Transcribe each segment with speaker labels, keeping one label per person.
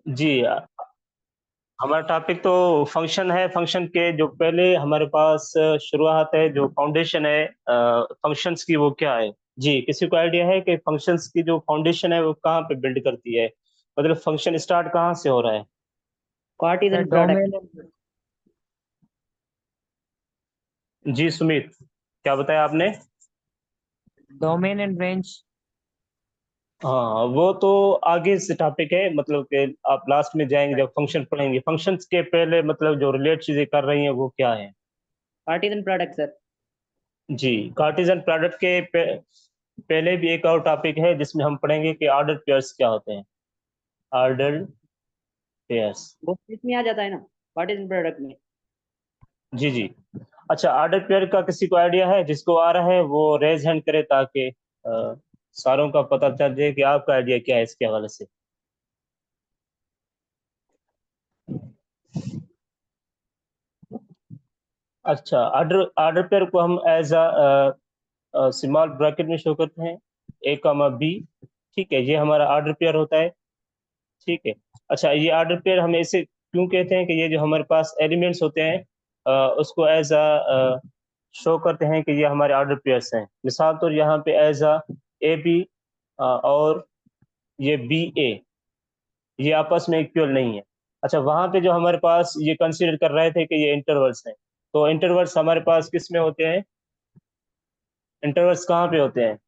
Speaker 1: जी हमारा टॉपिक तो फंक्शन है। फंक्शन के जो पहले हमारे पास शुरुआत है, जो फाउंडेशन है फंक्शंस की, वो क्या है? जी, किसी को आइडिया है कि फंक्शंस की जो फाउंडेशन है वो कहाँ पे बिल्ड करती है? मतलब फंक्शन स्टार्ट कहाँ से हो रहा है?
Speaker 2: Sir
Speaker 3: Cartesian product.
Speaker 2: डोमेन
Speaker 1: जी सुमित, क्या बताया आपने?
Speaker 2: Domain and range.
Speaker 1: हाँ, वो तो आगे से टॉपिक है। मतलब कि आप लास्ट में जाएंगे जब फंक्शन पढ़ेंगे। फंक्शंस के पहले मतलब जो रिलेट चीजें कर रही हैं वो क्या है?
Speaker 3: Cartesian product sir.
Speaker 1: जी, कार्टेशियन प्रोडक्ट के पहले भी एक और टॉपिक है जिसमें हम पढ़ेंगे कि ऑर्डर पेयर्स क्या होते हैं। Order pairs.
Speaker 3: वो इसमें आ जाता है ना, कार्टेशियन प्रोडक्ट में।
Speaker 1: जी जी। अच्छा, ऑर्डर पेयर का किसी को आइडिया है? जिसको आ रहा है वो रेज हैंड करे ताकि सारों का पता चल जाए कि आपका आइडिया क्या है इसके हवाले से। अच्छा, ऑर्डर ऑर्डर पेयर को हम एज अ स्मॉल ब्रैकेट में शो करते हैं, ए कॉमा बी। ठीक है, ये हमारा ऑर्डर पेयर होता है। ठीक है। अच्छा, ये ऑर्डर पेयर हम ऐसे क्यों कहते हैं कि ये जो हमारे पास एलिमेंट्स होते हैं उसको एज अ शो करते हैं कि ये हमारे ऑर्डर पेयर्स हैं। मिसाल तौर यहाँ पे एज अ ए बी और ये बी ए, ये आपस में इक्वल नहीं है। अच्छा, वहां पे जो हमारे पास ये कंसीडर कर रहे थे कि ये इंटरवल्स हैं, तो इंटरवल्स हमारे पास किस में होते हैं? इंटरवल्स कहाँ पे होते हैं?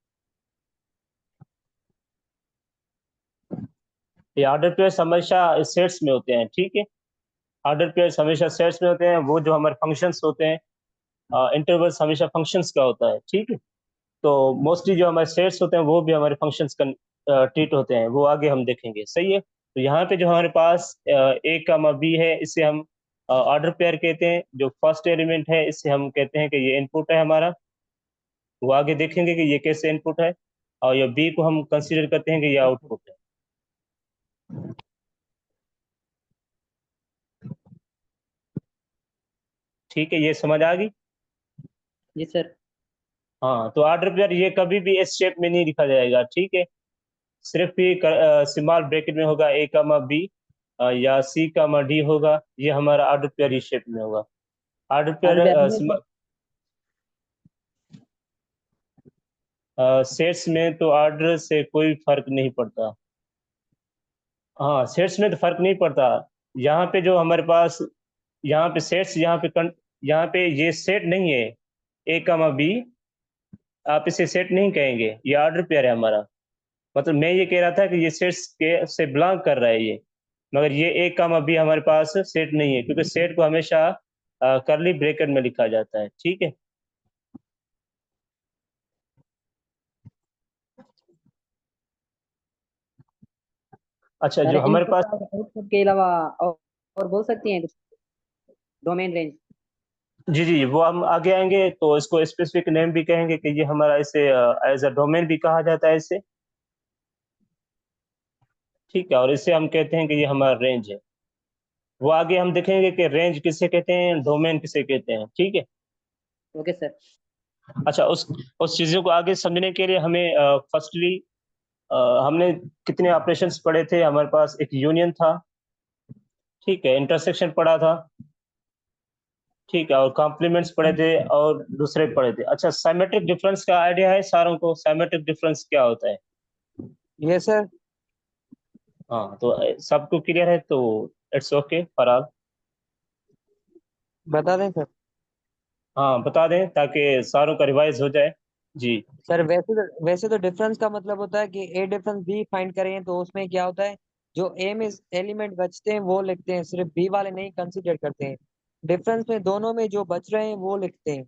Speaker 1: ये ऑर्डर पेयर्स हमेशा सेट्स में होते हैं। ठीक है, ऑर्डर पेयर्स हमेशा सेट्स में होते हैं। वो जो हमारे फंक्शंस होते हैं, इंटरवल्स हमेशा फंक्शंस का होता है। ठीक है। तो मोस्टली जो हमारे सेट्स होते हैं वो भी हमारे फंक्शंस का ट्रीट होते हैं, वो आगे हम देखेंगे। सही है। तो यहाँ पे जो हमारे पास ए का बी है, इसे हम ऑर्डर पेयर कहते हैं। जो फर्स्ट एलिमेंट है इसे हम कहते हैं कि ये इनपुट है हमारा। वो आगे देखेंगे कि ये कैसे इनपुट है। और ये बी को हम कंसीडर करते हैं कि ये आउटपुट है। ठीक है, ये समझ आ गई?
Speaker 3: जी सर।
Speaker 1: हाँ, तो ऑर्डर पेयर ये कभी भी इस शेप में नहीं लिखा जाएगा। ठीक है, सिर्फ ही स्मॉल ब्रैकेट में होगा, ए कामा बी या सी कामा डी होगा। ये हमारा ऑर्डर पेयर इस शेप में होगा। ऑर्डर
Speaker 3: ऑर्डर पे
Speaker 1: पेयर
Speaker 3: आएंगे सर।
Speaker 1: सेट्स में तो ऑर्डर से कोई फर्क नहीं पड़ता। हाँ, सेट्स में तो फर्क नहीं पड़ता। यहाँ पे जो हमारे पास, यहाँ पे सेट्स, यहाँ पे ये सेट नहीं है। ए कामा बी, आप इसे सेट नहीं कहेंगे, ये ऑर्डर पेयर है हमारा। मतलब मैं ये कह रहा था कि ये सेट्स के से बिलोंग कर रहा है ये। मगर ये ए कामा बी हमारे पास सेट नहीं है, क्योंकि सेट को हमेशा करली ब्रैकेट में लिखा जाता है। ठीक है। अच्छा,
Speaker 3: सर
Speaker 1: जो हमारे
Speaker 3: इनपुट
Speaker 1: पास,
Speaker 3: और आउटपुट के अलावा और बोल सकती हैं कुछ? Domain range.
Speaker 1: जी जी, वो हम आगे आएंगे तो इसको स्पेसिफिक नेम भी कहेंगे कि ये हमारा, इसे एज अ डोमेन भी कहा जाता है इसे। ठीक है, और इसे हम कहते हैं कि ये हमारा रेंज है। वो आगे हम देखेंगे कि रेंज किसे कहते हैं, डोमेन किसे कहते हैं। ठीक है।
Speaker 3: Okay sir.
Speaker 1: अच्छा, उस चीज़ों को आगे समझने के लिए हमें फर्स्टली हमने कितने ऑपरेशंस पढ़े थे? हमारे पास एक यूनियन था। ठीक है, इंटरसेक्शन पढ़ा था। ठीक है, और कॉम्प्लीमेंट्स पढ़े थे और दूसरे पढ़े थे। अच्छा, साइमेट्रिक डिफरेंस का आइडिया है सारों को? साइमेट्रिक डिफरेंस क्या होता है?
Speaker 2: Yes sir.
Speaker 1: हाँ, तो सबको क्लियर है तो इट्स ओके फॉर ऑल।
Speaker 2: बता दें सर।
Speaker 1: हाँ, बता दें ताकि सारों का रिवाइज हो जाए। जी।
Speaker 2: सर वैसे तो डिफरेंस का मतलब होता है कि ए डिफरेंस बी फाइंड करें, तो उसमें क्या होता है, जो ए में एलिमेंट बचते हैं वो लिखते हैं, सिर्फ बी वाले नहीं कंसीडर करते हैं। डिफरेंस में दोनों में जो बच रहे हैं वो लिखते हैं।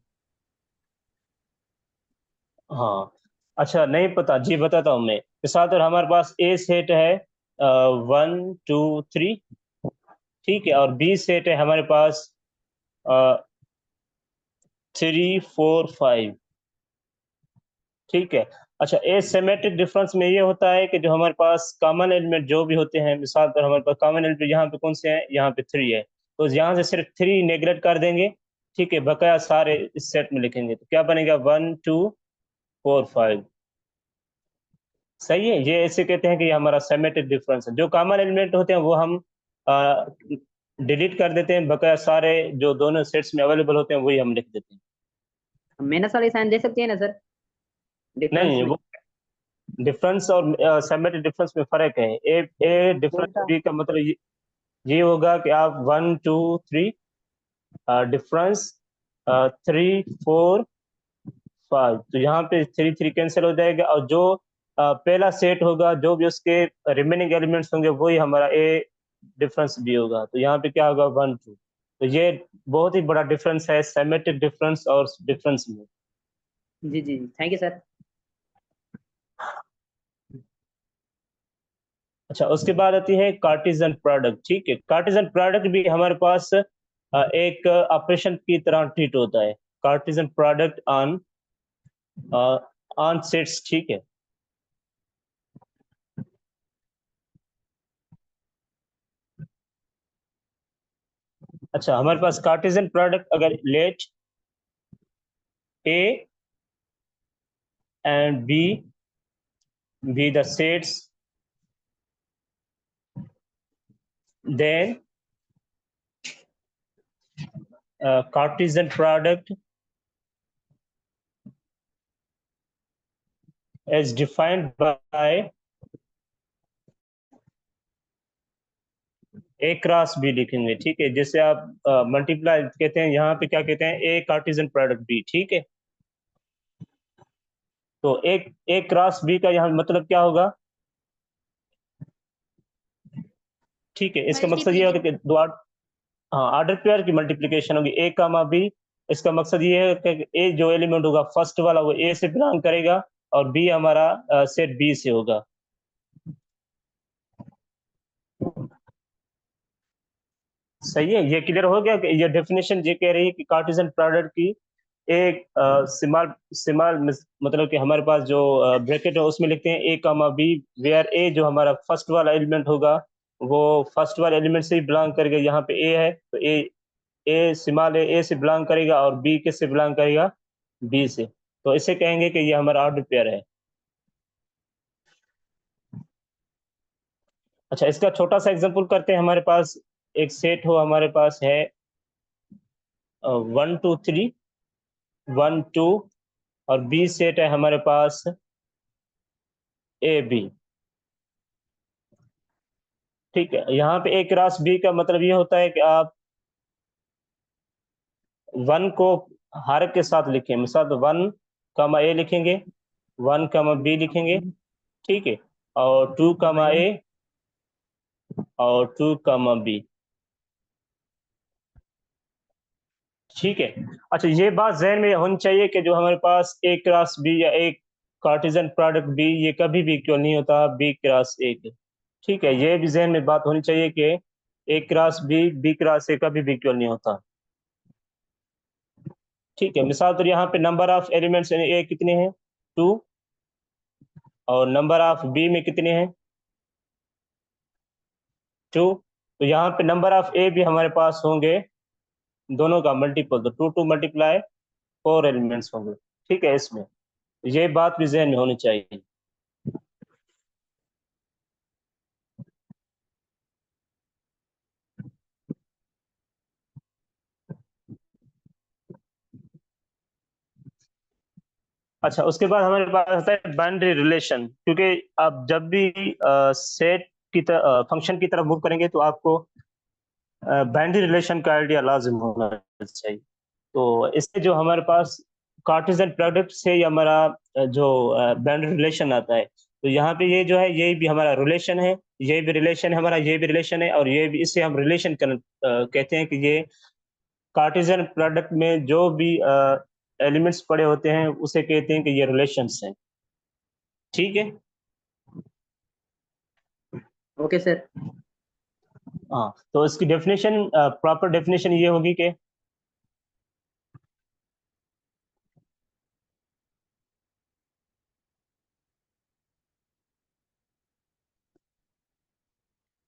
Speaker 1: हाँ, अच्छा, नहीं पता जी, बताता हूँ मैं। मिसाल तौर हमारे पास ए सेट है 1 2 3। ठीक है, और बी सेट है हमारे पास 3 4 5। ठीक है। अच्छा, एसिमेट्रिक डिफरेंस में ये होता है कि जो हमारे पास कॉमन एलिमेंट जो भी होते हैं, मिसाल पर हमारे पास कॉमन एलिमेंट यहाँ पे कौन से हैं? यहाँ पे 3 है, तो यहाँ से सिर्फ 3 नेग्लेक्ट कर देंगे। ठीक है, बकाया सारे इस सेट में लिखेंगे, तो क्या बनेगा? 1 2 4 5। सही है, ये ऐसे कहते हैं कि ये हमारा सिमेट्रिक डिफरेंस है। जो कॉमन एलिमेंट होते हैं वो हम डिलीट कर देते हैं, बकाया सारे जो दोनों सेट्स में अवेलेबल होते हैं वही हम लिख देते हैं।
Speaker 3: माइनस वाले साइन दे सकते हैं ना सर, डिफरेंस
Speaker 1: नहीं,
Speaker 3: में?
Speaker 1: वो डिफरेंस और सिमेट्रिक डिफरेंस में फर्क है। ए डिफरेंस
Speaker 2: डेल्टा।
Speaker 1: बी का मतलब ये होगा कि आप 1 2 3 डिफरेंस 3 4 5, तो यहाँ पे 3 3 कैंसिल हो जाएगा, और जो पहला सेट होगा जो भी उसके रिमेनिंग एलिमेंट्स होंगे वही हमारा ए डिफरेंस बी होगा। तो यहाँ पे क्या होगा 1 2। तो ये बहुत ही बड़ा डिफरेंस है सिमेट्रिक डिफरेंस और डिफरेंस में।
Speaker 3: जी जी, थैंक यू सर।
Speaker 1: अच्छा, उसके बाद आती है कार्टेशियन प्रोडक्ट। ठीक है, कार्टेशियन प्रोडक्ट भी हमारे पास एक ऑपरेशन की तरह ट्रीट होता है। Cartesian product on on sets. ठीक है। अच्छा, हमारे पास कार्टेशियन प्रोडक्ट अगर let A and B be the sets, then Cartesian product is defined by A cross B लिखेंगे। ठीक है, जैसे आप मल्टीप्लाई कहते हैं, यहाँ पे क्या कहते हैं, ए कार्टेशियन प्रोडक्ट बी। ठीक है, तो एक ए क्रॉस बी का यहाँ मतलब क्या होगा? ठीक है, इसका मकसद ये होगा कि दो हाँ, ऑर्डर पेयर की मल्टीप्लिकेशन होगी ए कामा बी। इसका मकसद ये है कि ए जो एलिमेंट होगा फर्स्ट वाला वो ए से बिलोंग करेगा, और बी हमारा सेट बी से होगा। सही है, ये क्लियर हो गया कि ये डेफिनेशन ये कह रही है कि कार्टेशियन प्रोडक्ट की एक स्मॉल स्मॉल मतलब कि हमारे पास जो ब्रैकेट है उसमें लिखते हैं ए कामा बी, वेयर ए जो हमारा फर्स्ट वाला एलिमेंट होगा वो फर्स्ट वाले एलिमेंट से ही बिलोंग करेगा। यहाँ पे ए है तो ए स्मॉल ए से बिलोंग करेगा, और बी किस से बिलोंग करेगा? बी से। तो इसे कहेंगे कि ये हमारा ऑर्डर पेयर है। अच्छा, इसका छोटा सा एग्जांपल करते हैं। हमारे पास एक सेट हो, हमारे पास है 1 2 3 1 2, और बी सेट है हमारे पास ए बी। ठीक है, यहाँ पे ए क्रॉस बी का मतलब ये होता है कि आप 1 को हर के साथ लिखें। मिसाल तो 1 ए लिखेंगे, 1 बी लिखेंगे। ठीक है, और 2 ए और 2 बी। ठीक है। अच्छा, ये बात जहन में होनी चाहिए कि जो हमारे पास ए क्रॉस बी या एक कार्टेशियन प्रोडक्ट बी, ये कभी भी इक्वल नहीं होता बी क्रॉस ए के। ठीक है, ये भी जहन में बात होनी चाहिए कि A cross B B cross A कभी भी इक्वल नहीं होता। ठीक है, मिसाल तो यहाँ पे नंबर ऑफ एलिमेंट्स ए कितने हैं? 2। और नंबर ऑफ बी में कितने हैं? 2। तो यहाँ पे नंबर ऑफ ए भी हमारे पास होंगे दोनों का मल्टीपल, तो 2 2 × 4 एलिमेंट्स होंगे। ठीक है, इसमें ये बात भी जहन में होनी चाहिए। अच्छा, उसके बाद हमारे पास आता है बाइनरी रिलेशन। क्योंकि आप जब भी सेट की तरह फंक्शन की तरफ मूव करेंगे तो आपको बाइनरी रिलेशन का आइडिया लाजिम होना चाहिए। तो इससे जो हमारे पास कार्टेशियन प्रोडक्ट से ये हमारा जो बाइनरी रिलेशन आता है, तो यहाँ पे ये जो है ये भी हमारा रिलेशन है, ये भी रिलेशन है हमारा, ये भी रिलेशन है, और ये भी, इससे हम रिलेशन कहते हैं कि ये कार्टेशियन प्रोडक्ट में जो भी एलिमेंट्स पड़े होते हैं उसे कहते हैं कि ये रिलेशंस हैं। ठीक है।
Speaker 3: Okay sir.
Speaker 1: हाँ, तो इसकी डेफिनेशन, प्रॉपर डेफिनेशन ये होगी कि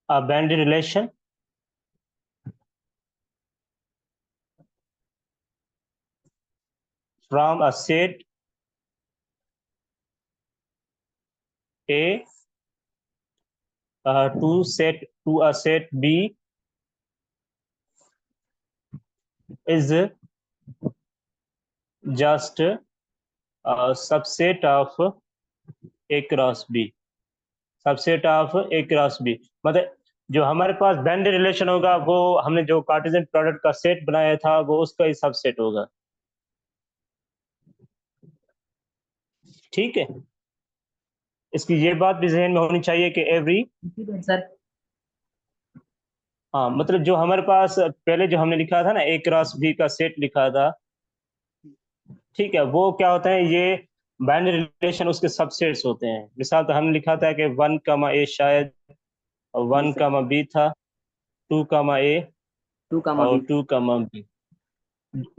Speaker 1: a boundary relation from a set A to a set B is just a subset of A cross B, subset of A cross B। मतलब जो हमारे पास बाउंड्री रिलेशन होगा वो हमने जो कार्टेशियन प्रोडक्ट का सेट बनाया था वो उसका ही सबसेट होगा। ठीक है, इसकी ये बात भी जहन में होनी चाहिए कि एवरी,
Speaker 3: सर
Speaker 1: हाँ मतलब जो हमारे पास पहले जो हमने लिखा था ना A क्रॉस B का सेट लिखा था, ठीक है, वो क्या होता है, ये बाइनरी रिलेशन उसके सबसेट्स होते हैं। मिसाल तो हमने लिखा था कि 1, A शायद 1, B था, 2, A
Speaker 3: 2,
Speaker 1: और
Speaker 3: B
Speaker 1: 2, B।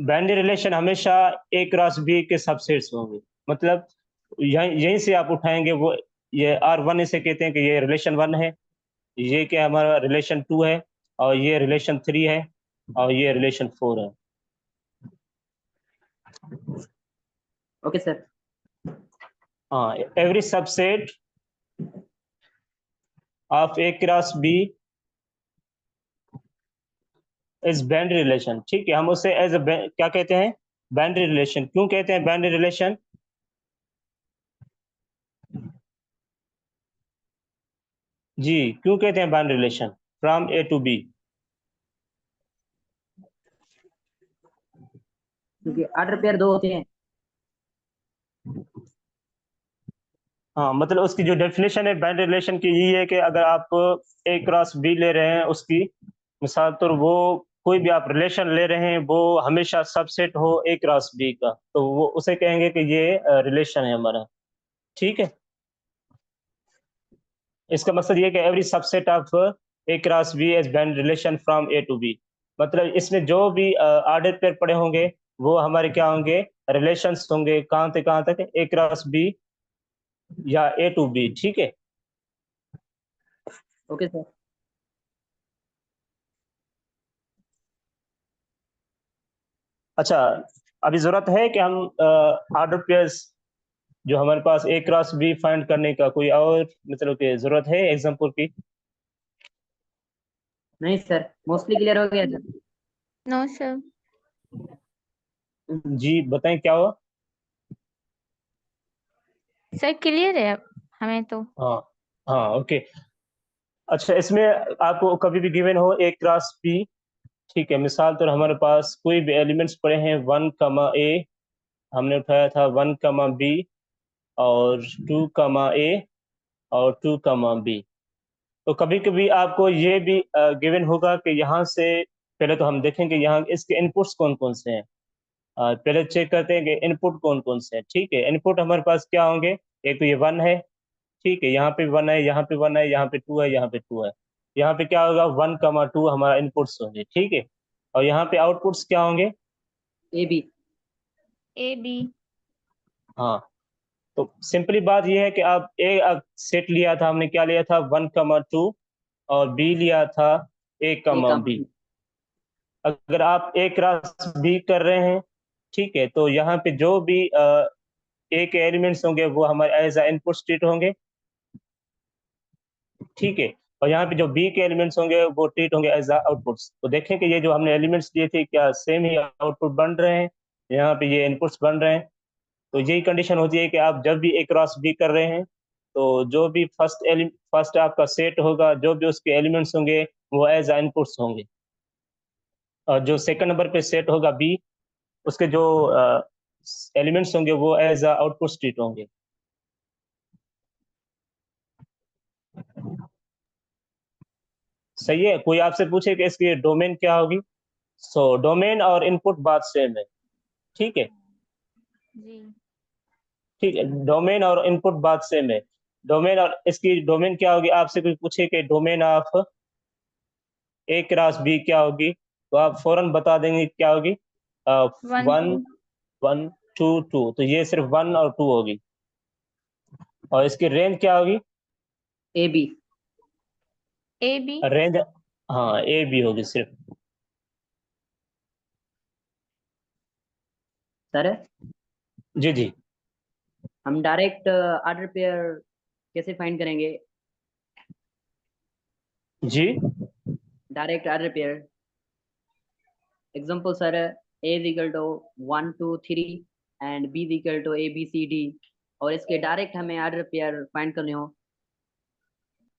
Speaker 1: बाइनरी रिलेशन हमेशा A क्रॉस B के सबसेट्स होंगे। मतलब यहीं से आप उठाएंगे वो, ये R1 इसे कहते हैं कि ये रिलेशन 1 है, ये क्या हमारा रिलेशन 2 है, और ये रिलेशन 3 है, और ये रिलेशन 4 है।
Speaker 3: Okay sir.
Speaker 1: हाँ, every subset of A cross B is binary relation. ठीक है, हम उसे एज क्या कहते हैं, बाइनरी रिलेशन। क्यों कहते हैं बाइनरी रिलेशन? जी, क्यों कहते हैं binary relation from A to B?
Speaker 3: क्योंकि ऑर्डर पेयर 2 होते हैं।
Speaker 1: हाँ, मतलब उसकी जो डेफिनेशन है बाइनरी रिलेशन की ये है कि अगर आप A क्रॉस B ले रहे हैं, उसकी मिसाल तो वो कोई भी आप रिलेशन ले रहे हैं वो हमेशा सबसेट हो A क्रॉस B का, तो वो उसे कहेंगे कि ये रिलेशन है हमारा। ठीक है, इसका मतलब ये है कि every subset of A cross B is binary relation from A to B। मतलब इसमें जो भी ऑर्डर पेयर पड़े होंगे वो हमारे क्या होंगे, रिलेशंस होंगे। कहाँ से कहाँ तक? A क्रॉस B या A to B। ठीक है,
Speaker 3: ओके सर।
Speaker 1: अच्छा, अभी जरूरत है कि हम ऑर्डर पेयर्स जो हमारे पास A क्रॉस B फाइंड करने का कोई और मतलब कि जरूरत है एग्जांपल की?
Speaker 3: नहीं सर, मोस्टली क्लियर हो गया सर।
Speaker 4: No sir.
Speaker 1: जी बताएं क्या हुआ?
Speaker 4: सर क्लियर है हमें तो।
Speaker 1: हाँ, हाँ, ओके। अच्छा, इसमें आपको कभी भी गिवन हो A क्रॉस B, ठीक है, मिसाल तो हमारे पास कोई भी एलिमेंट्स पड़े हैं 1, A, हमने उठाया था 1, B और 2, A और 2, B। तो कभी कभी आपको ये भी गिवन होगा कि यहाँ से पहले तो हम देखेंगे यहाँ इसके इनपुट्स कौन कौन से हैं। पहले चेक करते हैं कि इनपुट कौन कौन से हैं। ठीक है, इनपुट हमारे पास क्या होंगे, एक तो ये 1 है, ठीक है, यहाँ पे 1 है, यहाँ पे 1 है, यहाँ पे 2 है, यहाँ पे 2 है। यहाँ पे क्या होगा, 1, 2 हमारा इनपुट्स होंगे। ठीक है, और यहाँ पे आउटपुट्स क्या होंगे?
Speaker 3: AB।
Speaker 4: A B.
Speaker 1: हाँ, तो सिंपली बात यह है कि आप ए सेट लिया था, हमने क्या लिया था 1, 2, और बी लिया था A, B।
Speaker 3: B।
Speaker 1: अगर आप A क्रॉस B कर रहे हैं, ठीक है, तो यहाँ पे जो भी A के एलिमेंट्स होंगे वो हमारे एज इनपुट स्टेट होंगे। ठीक है, और यहाँ पे जो B के एलिमेंट्स होंगे वो ट्रीट होंगे एज आउटपुट्स। तो देखें कि ये जो हमने एलिमेंट्स दिए थे क्या सेम ही आउटपुट बन रहे हैं, यहाँ पे ये इनपुट्स बन रहे हैं। तो यही कंडीशन होती है कि आप जब भी A क्रॉस B कर रहे हैं तो जो भी फर्स्ट आपका सेट होगा, जो भी उसके एलिमेंट्स होंगे वो एज इनपुट्स होंगे, और जो सेकंड नंबर पे सेट होगा B, उसके जो एलिमेंट्स होंगे वो एज आउटपुट स्टेट होंगे। सही है, कोई आपसे पूछे कि इसकी डोमेन क्या होगी, सो डोमेन और इनपुट बात सेम है। ठीक है,
Speaker 4: जी।
Speaker 1: ठीक है, डोमेन और इनपुट बात सेम है। डोमेन और इसकी डोमेन क्या होगी, आपसे कोई पूछे कि domain of A cross B क्या होगी, तो आप फौरन बता देंगे क्या होगी, 1, 1, 2, 2। तो ये सिर्फ 1 और 2 होगी। और इसकी रेंज क्या होगी?
Speaker 3: AB।
Speaker 4: A B.
Speaker 1: रेंज, हाँ A, B होगी सिर्फ।
Speaker 3: सर
Speaker 1: जी जी।
Speaker 3: हम डायरेक्ट ऑर्डर पेयर कैसे फाइंड करेंगे?
Speaker 1: जी
Speaker 3: direct order pair. Example sir, A is equal to 1 2 3 and B is equal to A B C D, और इसके डायरेक्ट हमें आर्डर पेयर फाइंड करने हो।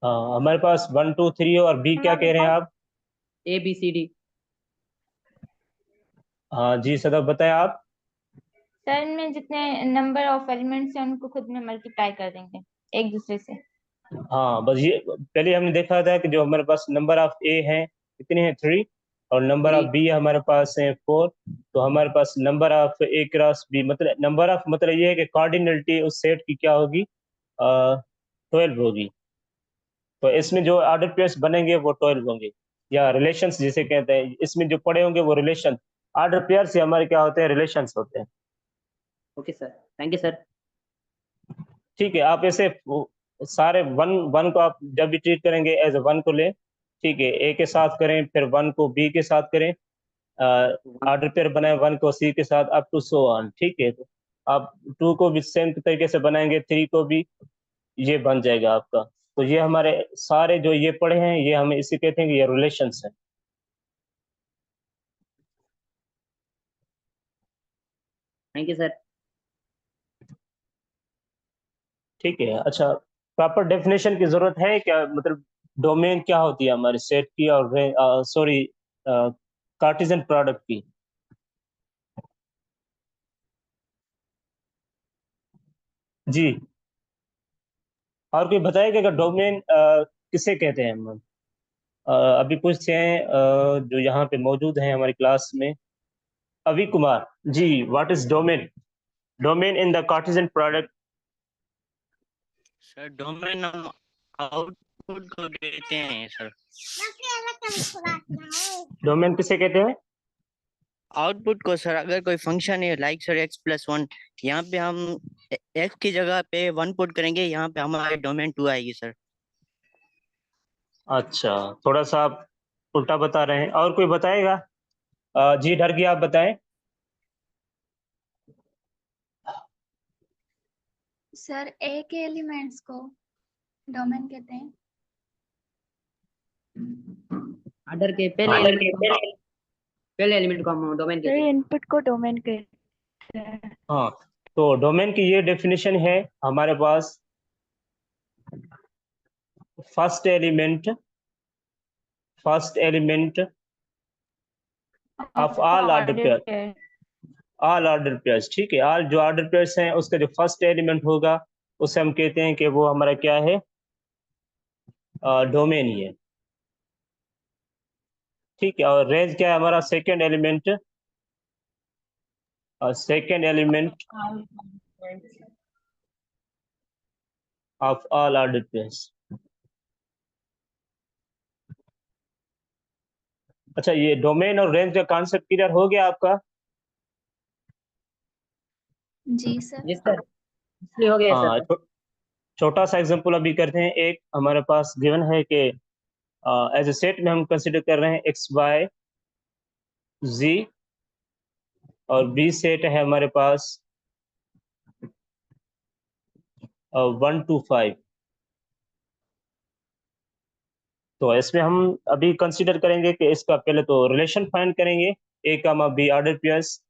Speaker 1: हाँ, हमारे पास 1 2 3 और बी क्या कह रहे हैं आप?
Speaker 3: A B C D.
Speaker 1: हाँ जी सदफ, बताएं आप।
Speaker 4: सर इनमें जितने नंबर ऑफ एलिमेंट्स हैं उनको खुद में मल्टीप्लाई कर देंगे एक दूसरे से।
Speaker 1: हाँ बस ये पहले हमने देखा था कि जो हमारे पास नंबर ऑफ ए है कितने हैं, 3, और नंबर ऑफ
Speaker 3: 3।
Speaker 1: बी हमारे पास है 4। तो हमारे पास number of A cross B मतलब नंबर ऑफ मतलब ये है कि कार्डिनलिटी उस सेट की क्या होगी, 12 होगी। तो इसमें जो ऑर्डर पेयर्स बनेंगे वो 12 होंगे, या रिलेशंस जिसे कहते हैं। इसमें जो पड़े होंगे वो रिलेशन, ऑर्डर पेयर से हमारे क्या होते हैं, रिलेशंस होते हैं।
Speaker 3: Okay sir, thank you sir.
Speaker 1: ठीक है, आप ऐसे सारे वन वन को आप जब भी ट्रीट करेंगे एज ए वन को लें, ठीक है, ए के साथ करें, फिर वन को बी के साथ करें, ऑर्डर पेयर बनाए वन को सी के साथ, अप टू सो ऑन। ठीक है, तो आप 2 को भी सेम तरीके से बनाएंगे, 3 को भी, ये बन जाएगा आपका। तो ये हमारे सारे जो ये पढ़े हैं, ये हमें इसी कहते हैं कि ये रिलेशंस हैं।
Speaker 3: Thank you sir.
Speaker 1: ठीक है, अच्छा, प्रॉपर डेफिनेशन की जरूरत है क्या, मतलब डोमेन क्या होती है हमारे सेट की, और सॉरी कार्टेशियन प्रोडक्ट की? जी, और कोई बताएगा कि डोमेन किसे कहते हैं हम? अभी पूछते हैं जो यहाँ पे मौजूद हैं हमारी क्लास में, अभी Kumar ji, what is domain? Domain in the Cartesian product.
Speaker 5: Sir domain हम आउटपुट को देते हैं सर।
Speaker 1: डोमेन किसे कहते हैं?
Speaker 5: आउटपुट को सर, अगर कोई फंक्शन है लाइक सर x+1, यहाँ पे हम x की जगह पे 1 पुट करेंगे, यहाँ पे हमारी डोमेन 2 आएगी सर।
Speaker 1: अच्छा, थोड़ा सा आप उल्टा बता रहे हैं, और कोई बताएगा? जी ढरगी, आप बताएं।
Speaker 6: सर ए के एलिमेंट्स को डोमेन कहते हैं।
Speaker 3: आर्डर के पहले एलिमेंट को हम डोमेन कहते हैं।
Speaker 6: इनपुट को डोमेन कहते हैं।
Speaker 1: हाँ, तो डोमेन की ये डेफिनेशन है हमारे पास, first element of all order pair, all order pairs. ठीक है, ऑल जो ऑर्डर पेयर्स हैं उसका जो फर्स्ट एलिमेंट होगा उसे हम कहते हैं कि वो हमारा क्या है, डोमेन ही है। ठीक है, और रेंज क्या है हमारा, second element of all order pairs. अच्छा, ये डोमेन और रेंज का कॉन्सेप्ट क्लियर हो गया आपका?
Speaker 6: जी सर।
Speaker 3: जी सर, इसलिए हो गया
Speaker 1: हाँ,
Speaker 3: सर।
Speaker 1: छोटा सा एग्जांपल अभी करते हैं। एक हमारे पास गिवन है कि एज ए सेट में हम कंसिडर कर रहे हैं एक्स वाई जी, और बी सेट है हमारे पास 1 to 5। तो इसमें हम अभी कंसिडर करेंगे कि इसका पहले तो रिलेशन फाइंड करेंगे, ए कामा बी ऑर्डर पेयर्स।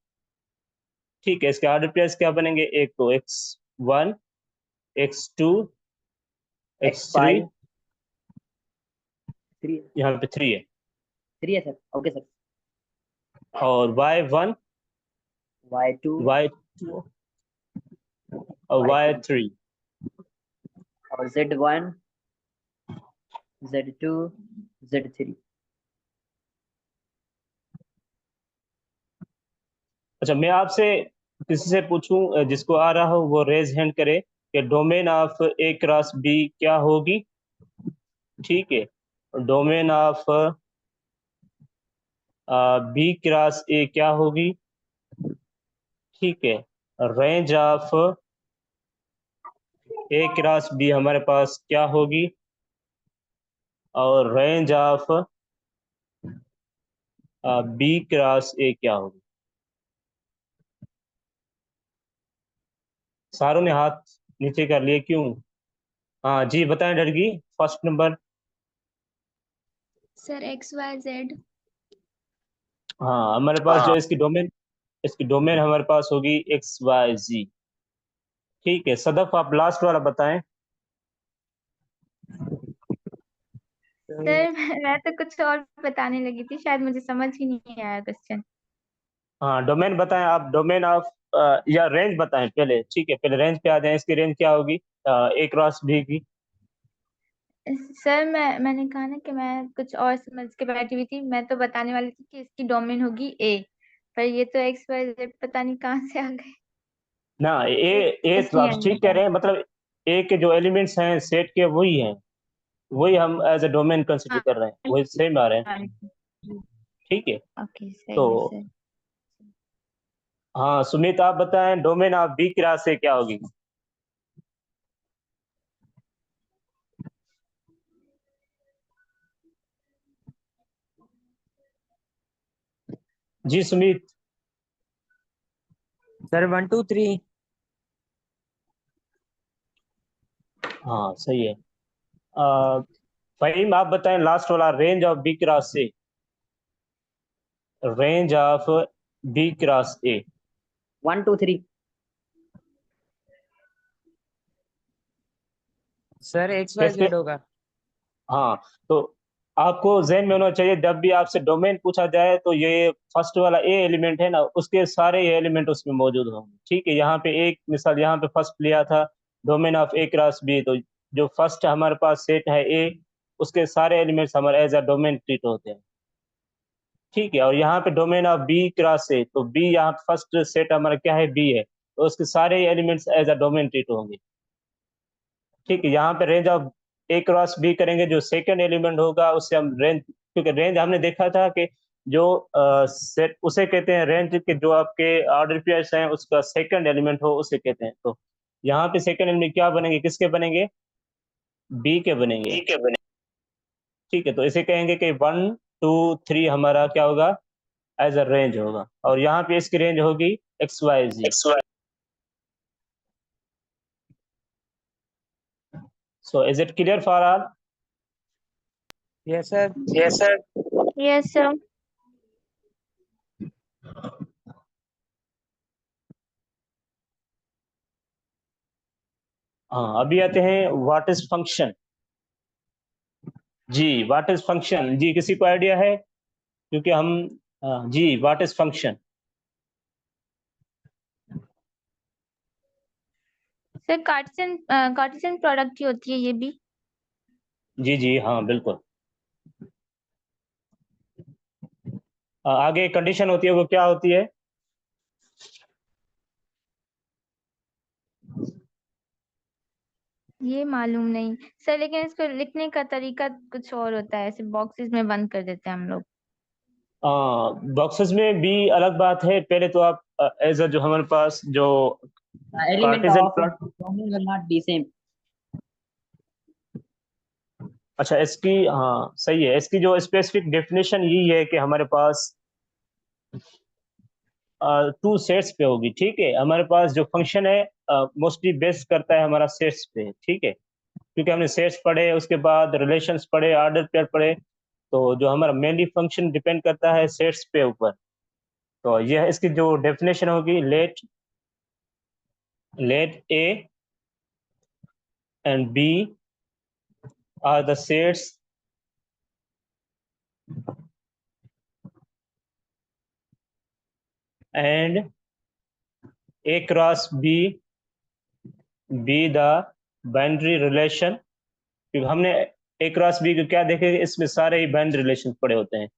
Speaker 1: ठीक है, इसके ऑर्डर पेयर्स क्या बनेंगे, एक तो x1 x2 x3,
Speaker 3: x5 3
Speaker 1: यहाँ पे 3 है,
Speaker 3: 3 है सर। Okay sir.
Speaker 1: और y1
Speaker 3: y2
Speaker 1: y2 और y3।
Speaker 3: और z1 z2 z3।
Speaker 1: अच्छा, मैं आपसे किसी से पूछूं, जिसको आ रहा हो वो रेज हैंड करे कि domain of A cross B क्या होगी। ठीक है, domain of B cross A क्या होगी। ठीक है, range of A cross B हमारे पास क्या होगी, और range of B cross A क्या होगी। सारों ने हाथ नीचे कर लिए, क्यों? हाँ जी, बताएं डरगी, फर्स्ट नंबर।
Speaker 6: Sir XYZ।
Speaker 1: हाँ, हमारे पास जो इसकी डोमेन हमारे पास होगी XYZ। ठीक है, सदफ आप लास्ट वाला बताएं।
Speaker 4: सर मैं तो कुछ और बताने लगी थी, शायद मुझे समझ ही नहीं आया क्वेश्चन।
Speaker 1: हाँ, डोमेन बताएं आप, डोमेन ऑफ या रेंज बताएं पहले। ठीक है, पहले रेंज पे आ जाएं। इसकी रेंज क्या होगी ए क्रॉस बी की?
Speaker 4: सर मैंने कहा ना कि मैं कुछ और समझ के बैठी हुई थी, मैं तो बताने वाली थी कि इसकी डोमेन होगी ए, पर ये तो XYZ पता नहीं कहाँ से आ गए।
Speaker 1: ना, ए तो
Speaker 4: इसलिए
Speaker 1: आप ठीक कह रहे हैं, मतलब ए के जो एलिमेंट्स हैं सेट के वही हैं, वही हम एज ए डोमेन कंसिडर कर रहे हैं, वही सेम आ रहे हैं। ठीक है,
Speaker 4: ओके
Speaker 1: तो
Speaker 4: सही है सर।
Speaker 1: हाँ सुमित आप बताएं, डोमेन ऑफ बी क्लास से क्या होगी? जी सुमित।
Speaker 2: सर 1 2 3।
Speaker 1: हाँ सही है। फहीम आप बताएं लास्ट वाला, रेंज ऑफ बी क्रॉस से, range of B cross A.
Speaker 3: 1 2 3।
Speaker 2: Sir
Speaker 1: कैसे?
Speaker 2: XYZ होगा।
Speaker 1: हाँ, तो आपको जहन में होना चाहिए जब भी आपसे डोमेन पूछा जाए तो ये फर्स्ट वाला ए एलिमेंट है ना, उसके सारे एलिमेंट उसमें मौजूद होंगे। ठीक है, यहाँ पे एक मिसाल, यहाँ पे फर्स्ट लिया था domain of A cross B, तो जो फर्स्ट हमारे पास सेट है ए, उसके सारे एलिमेंट्स हमारे एज अ डोमेन ट्रीट होते हैं। ठीक है, और यहाँ पे domain of B cross A, तो बी यहाँ फर्स्ट सेट हमारा क्या है, बी है, तो उसके सारे elements as a domain treat होंगे। ठीक है, यहाँ पे range of A cross B करेंगे, जो सेकंड एलिमेंट होगा उससे हम रेंज, क्योंकि रेंज हमने देखा था कि जो सेट उसे कहते हैं रेंज के, जो आपके ऑर्डर पेयर्स हैं उसका सेकंड एलिमेंट हो उसे कहते हैं। तो यहाँ पे सेकंड एलिमेंट क्या बनेंगे, किसके बनेंगे? बी के बनेंगे। ठीक है, तो इसे कहेंगे कि 1 2 3 हमारा क्या होगा, एज अ रेंज होगा, और यहाँ पे इसकी रेंज होगी XYZ। So is it clear for all?
Speaker 2: Yes sir.
Speaker 1: Yes sir.
Speaker 4: Yes sir.
Speaker 1: हाँ, अभी आते हैं व्हाट इज फंक्शन। जी, व्हाट इज फंक्शन, जी किसी को आइडिया है? क्योंकि हम जी, what is function?
Speaker 4: Sir cartesian cartesian product ही होती है ये भी।
Speaker 1: जी जी हाँ बिल्कुल। आगे कंडीशन होती है, वो क्या होती है?
Speaker 4: ये मालूम नहीं सर, लेकिन इसको लिखने का तरीका कुछ और होता है, ऐसे बॉक्सेस में बंद कर देते हैं हम लोग।
Speaker 1: बॉक्सेस में भी अलग बात है, पहले तो आप एज अ जो हमारे पास जो
Speaker 3: Element
Speaker 1: Cartesian
Speaker 3: of domain will not be same.
Speaker 1: अच्छा इसकी, हाँ सही है, इसकी जो स्पेसिफिक डेफिनेशन यही है कि हमारे पास टू सेट्स पे होगी। ठीक है, हमारे पास जो फंक्शन है मोस्टली बेस्ड करता है हमारा सेट्स पे। ठीक है, क्योंकि हमने सेट्स पढ़े, उसके बाद रिलेशंस पढ़े, ऑर्डर पेयर पढ़े, तो जो हमारा मेनली फंक्शन डिपेंड करता है सेट्स पे ऊपर। तो यह इसकी जो डेफिनेशन होगी, let A and B are the sets and A cross B the binary relation. क्योंकि हमने ए क्रॉस बी को क्या देखे, इसमें सारे ही बाइनरी रिलेशन पड़े होते हैं।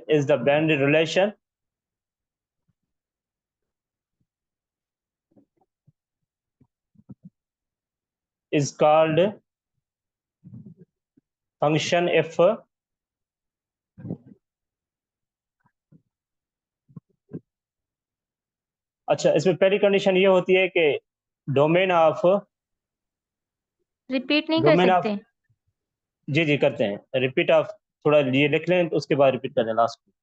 Speaker 1: Is the binary relation is called function f। अच्छा, इसमें पहली कंडीशन ये होती है कि डोमेन ऑफ
Speaker 4: रिपीट नहीं कर
Speaker 1: डोमेन ऑफ
Speaker 4: सकते?
Speaker 1: जी जी करते हैं, रिपीट ऑफ थोड़ा ये लिख लें, तो उसके बाद रिपीट कर लें लास्ट में।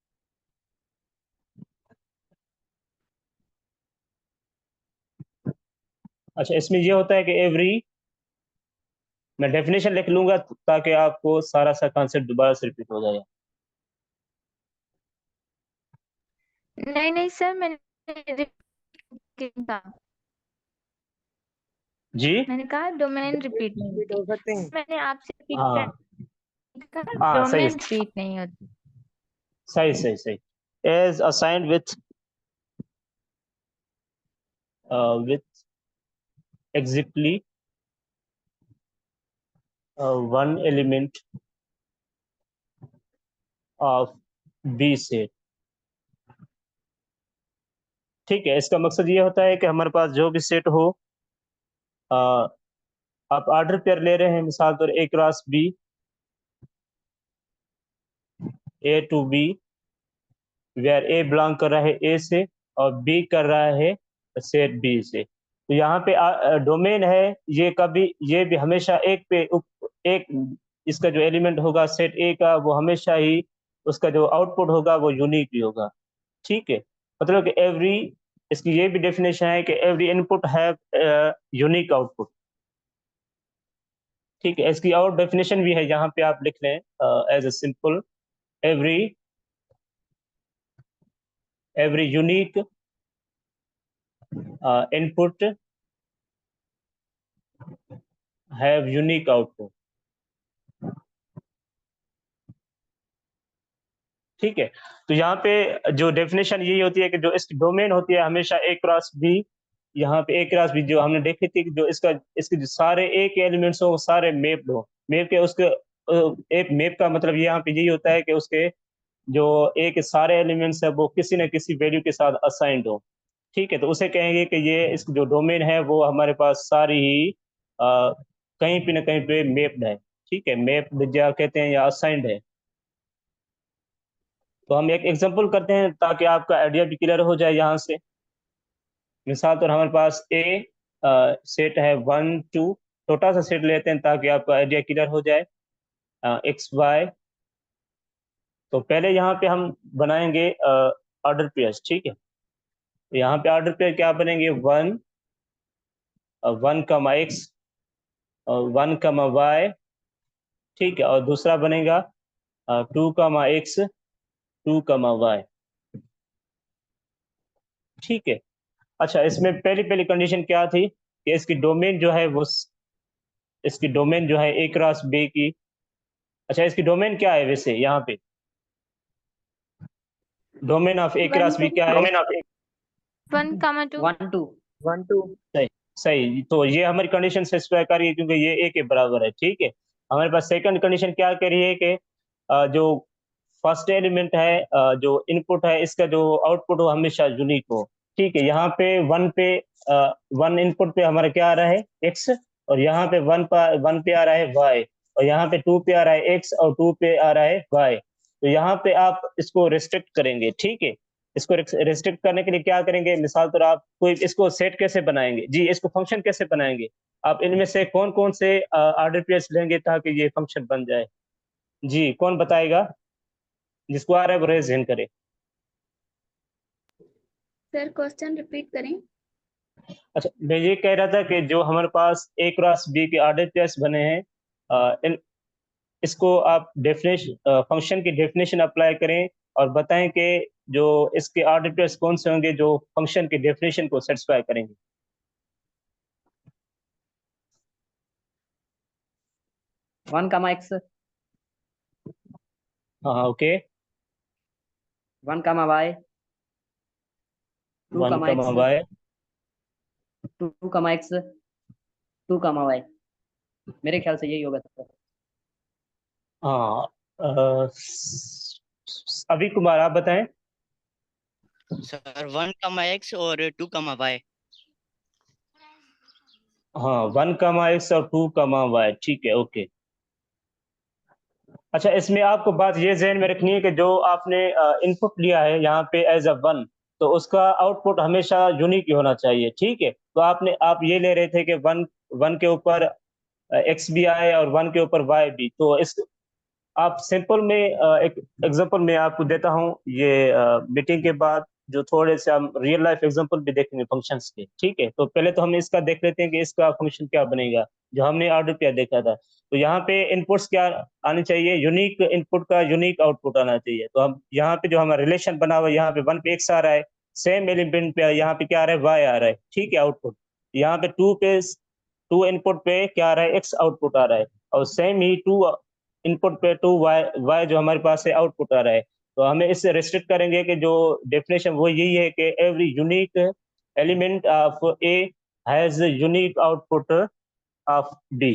Speaker 1: अच्छा, इसमें ये होता है कि मैं डेफिनेशन लिख लूंगा ताकि आपको सारा सा कॉन्सेप्ट दोबारा से रिपीट हो जाए।
Speaker 4: नहीं नहीं सर, मैंने कहा
Speaker 1: जी
Speaker 4: मैंने कहा डोमेन रिपीट नहीं
Speaker 2: रिपीट हो सकते हैं।
Speaker 4: होती। मैंने आपसे रिपीट
Speaker 1: हाँ
Speaker 4: कहा,
Speaker 1: हाँ, सही
Speaker 4: डोमेन रिपीट नहीं होती।
Speaker 1: सही सही सही। As assigned with exactly one element of B set। ठीक है, इसका मकसद ये होता है कि हमारे पास जो भी सेट हो, आप ऑर्डर पेयर ले रहे हैं, मिसाल तौर A cross B, A to B, where A belong कर रहा है ए से और बी कर रहा है सेट बी से। तो यहाँ पे डोमेन है, ये भी हमेशा एक इसका जो एलिमेंट होगा सेट ए का, वो हमेशा ही उसका जो आउटपुट होगा वो यूनिक ही होगा। ठीक है, मतलब कि इसकी ये भी डेफिनेशन है कि every input have unique output. ठीक है, इसकी और डेफिनेशन भी है, यहाँ पे आप लिख लें as a simple, every unique input have unique output. ठीक है, तो यहाँ पे जो डेफिनेशन यही होती है कि जो इसकी डोमेन होती है हमेशा ए क्रॉस बी। यहाँ पे ए क्रॉस बी जो हमने देखी थी कि जो इसके जो सारे ए के एलिमेंट्स हो वो सारे मैप्ड हो। मैप के उसके एक मैप का मतलब यहाँ पे यही होता है कि उसके जो ए के सारे एलिमेंट्स है वो किसी न किसी वैल्यू के साथ असाइंड हो। ठीक है, तो उसे कहेंगे कि ये इसकी जो डोमेन है वो हमारे पास सारी ही कहीं पे ना कहीं पे मैप्ड है। ठीक है, मैप्ड या कहते हैं या असाइंड है। तो हम एक एग्जांपल करते हैं ताकि आपका आइडिया भी क्लियर हो जाए। यहाँ से मिसाल तो हमारे पास ए सेट है 1 2, छोटा सा सेट लेते हैं ताकि आपका आइडिया क्लियर हो जाए। एक्स वाई, तो पहले यहाँ पे हम बनाएंगे ऑर्डर पेयर्स। ठीक है, तो यहाँ पे ऑर्डर पेयर क्या बनेंगे, 1 1 एक्स और 1 वाई। ठीक है, और दूसरा बनेगा 2 एक्स 2 वाई। ठीक है, अच्छा इसमें पहली पहली कंडीशन क्या थी कि इसकी डोमेन जो है ए क्रॉस बी की। अच्छा, इसकी डोमेन क्या है वैसे, यहाँ पे domain of A cross B क्या है?
Speaker 4: 1, 2।
Speaker 3: 1 2।
Speaker 2: 1 2।
Speaker 1: सही सही, तो ये हमारी कंडीशन सेटिस्फाई कर रही है क्योंकि ये ए के बराबर है। ठीक है, हमारे पास सेकंड कंडीशन क्या कह रही है कि जो फर्स्ट एलिमेंट है, जो इनपुट है, इसका जो आउटपुट हो हमेशा यूनिक हो। ठीक है, यहाँ पे वन इनपुट पे हमारा क्या आ रहा है, एक्स, और यहाँ पे वन पे आ रहा है वाई, और यहाँ पे 2 पे आ रहा है एक्स और 2 पे आ रहा है वाई। तो यहाँ पे आप इसको रिस्ट्रिक्ट करेंगे। ठीक है, इसको रिस्ट्रिक्ट करने के लिए क्या करेंगे, मिसाल तो आप कोई इसको सेट कैसे बनाएंगे, जी इसको फंक्शन कैसे बनाएंगे, आप इनमें से कौन कौन से ऑर्डर पेयर्स लेंगे ताकि ये फंक्शन बन जाए? जी कौन बताएगा, जिसको आ रहा है वो रेज हैंड करे।
Speaker 6: सर क्वेश्चन रिपीट करें।
Speaker 1: अच्छा, मैं ये कह रहा था कि जो हमारे पास ए क्रॉस बी के ऑर्डर पेयर्स बने हैं, इसको आप डेफिनेशन फंक्शन की डेफिनेशन अप्लाई करें और बताएं कि जो इसके ऑर्डर पेयर्स कौन से होंगे जो फंक्शन की डेफिनेशन को सेटिस्फाई करेंगे।
Speaker 3: 1 एक्स
Speaker 1: हाँ हाँ, okay.
Speaker 3: 1 Y 2
Speaker 1: 1
Speaker 3: X
Speaker 1: Y
Speaker 3: 2 X 2 Y, मेरे ख्याल से यही होगा सर।
Speaker 1: हाँ, अभी कुमार आप बताएं।
Speaker 5: सर 1 एक्स और 2 वाई।
Speaker 1: हाँ, 1 एक्स और 2 वाई, ठीक है, ओके। अच्छा, इसमें आपको बात ये ध्यान में रखनी है कि जो आपने इनपुट लिया है यहाँ पे एज अ 1, तो उसका आउटपुट हमेशा यूनिक ही होना चाहिए। ठीक है, तो आप ये ले रहे थे कि 1 के ऊपर एक्स भी आए और 1 के ऊपर वाई भी। तो इस आप सिंपल में एक एग्जांपल मैं आपको देता हूँ, ये मीटिंग के बाद जो थोड़े से हम रियल लाइफ एग्जांपल भी देखेंगे फंक्शंस के। ठीक है, तो पहले तो हम इसका देख लेते हैं कि इसका फंक्शन क्या बनेगा, जो हमने ऑर्डर पे देखा था। तो यहाँ पे इनपुट्स क्या आने चाहिए, यूनिक इनपुट का यूनिक आउटपुट आना चाहिए। तो हम यहाँ पे जो हमारा रिलेशन बना हुआ है, यहाँ पे 1 पे x आ रहा है, सेम एलिमेंट पे यहाँ पे क्या आ रहा है, y आ रहा है। ठीक है, आउटपुट यहाँ पे 2 इनपुट पे क्या आ रहा है, x आउटपुट आ रहा है, और सेम ही 2 इनपुट पे 2y जो हमारे पास है आउटपुट आ रहा है। तो हमें इससे रेस्ट्रिक्ट करेंगे कि जो डेफिनेशन वो यही है कि every unique element of A has unique output of B.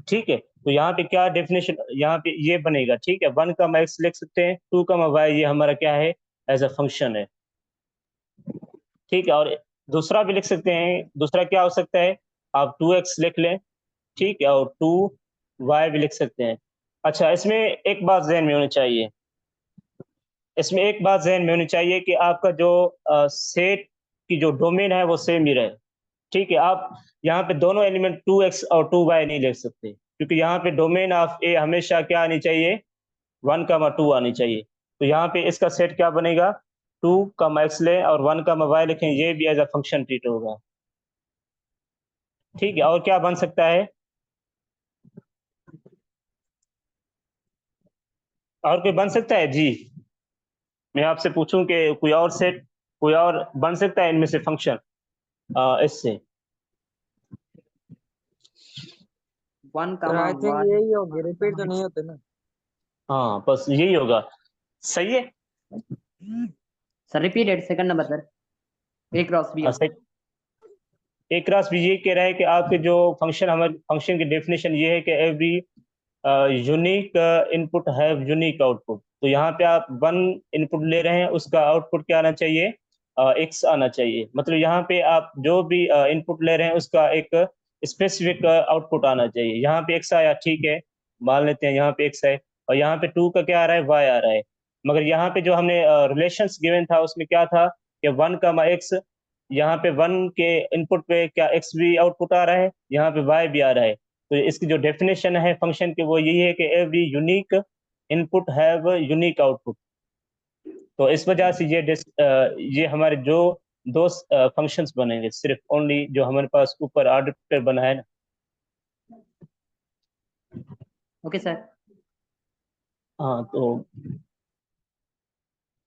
Speaker 1: ठीक है, तो यहाँ पे क्या डेफिनेशन यहाँ पे ये बनेगा। ठीक है, 1 का x लिख सकते हैं, 2 का y ये हमारा क्या है, एज अ फंक्शन है। ठीक है, और दूसरा भी लिख सकते हैं। दूसरा क्या हो सकता है, आप 2x लिख लें। ठीक है, और 2y भी लिख सकते हैं। अच्छा, इसमें एक बात ध्यान में होनी चाहिए, इसमें एक बात ध्यान में होनी चाहिए कि आपका जो सेट की जो डोमेन है वो सेम ही रहे। ठीक है, आप यहाँ पे दोनों एलिमेंट 2x और 2y नहीं लिख सकते, क्योंकि यहाँ पे डोमेन ऑफ ए हमेशा क्या आनी चाहिए, 1 का 2 आनी चाहिए। तो यहाँ पे इसका सेट क्या बनेगा, 2 का x लें और 1 का y लिखें, ये भी एज अ फंक्शन ट्रीट होगा। ठीक है, और क्या बन सकता है, और कोई बन सकता है जी? मैं आपसे पूछूं कि कोई और सेट, कोई और बन सकता है इनमें से फंक्शन इससे?
Speaker 3: 1,
Speaker 2: आई थिंक
Speaker 3: 1
Speaker 2: यही होगी, रिपीट तो नहीं होते ना।
Speaker 1: हाँ, बस यही होगा। सही है
Speaker 3: सर, repeat at second number sir, A cross B.
Speaker 1: सही। एक क्रॉस भी ये कह रहा है कि आपके जो फंक्शन, हमारे फंक्शन की डेफिनेशन ये है कि every unique input have unique output. तो यहाँ पे आप 1 इनपुट ले रहे हैं, उसका आउटपुट क्या आना चाहिए, x आना चाहिए। मतलब यहाँ पे आप जो भी इनपुट ले रहे हैं उसका एक स्पेसिफिक आउटपुट आना चाहिए। यहाँ पे x आया, ठीक है, मान लेते हैं यहाँ पे x है, और यहाँ पे 2 का क्या आ रहा है, y आ रहा है। मगर यहाँ पे जो हमने रिलेशंस गिवन था उसमें क्या था कि 1 का x, यहाँ पे 1 के इनपुट पे क्या x भी आउटपुट आ रहा है, यहाँ पे y भी आ रहा है। तो इसकी जो डेफिनेशन है फंक्शन की वो यही है कि every unique input have unique output. तो इस वजह से ये हमारे जो दो फंक्शंस बनेंगे, सिर्फ ओनली जो हमारे पास ऊपर ऑर्डर पे बना है ना।
Speaker 3: Okay sir.
Speaker 1: हाँ, तो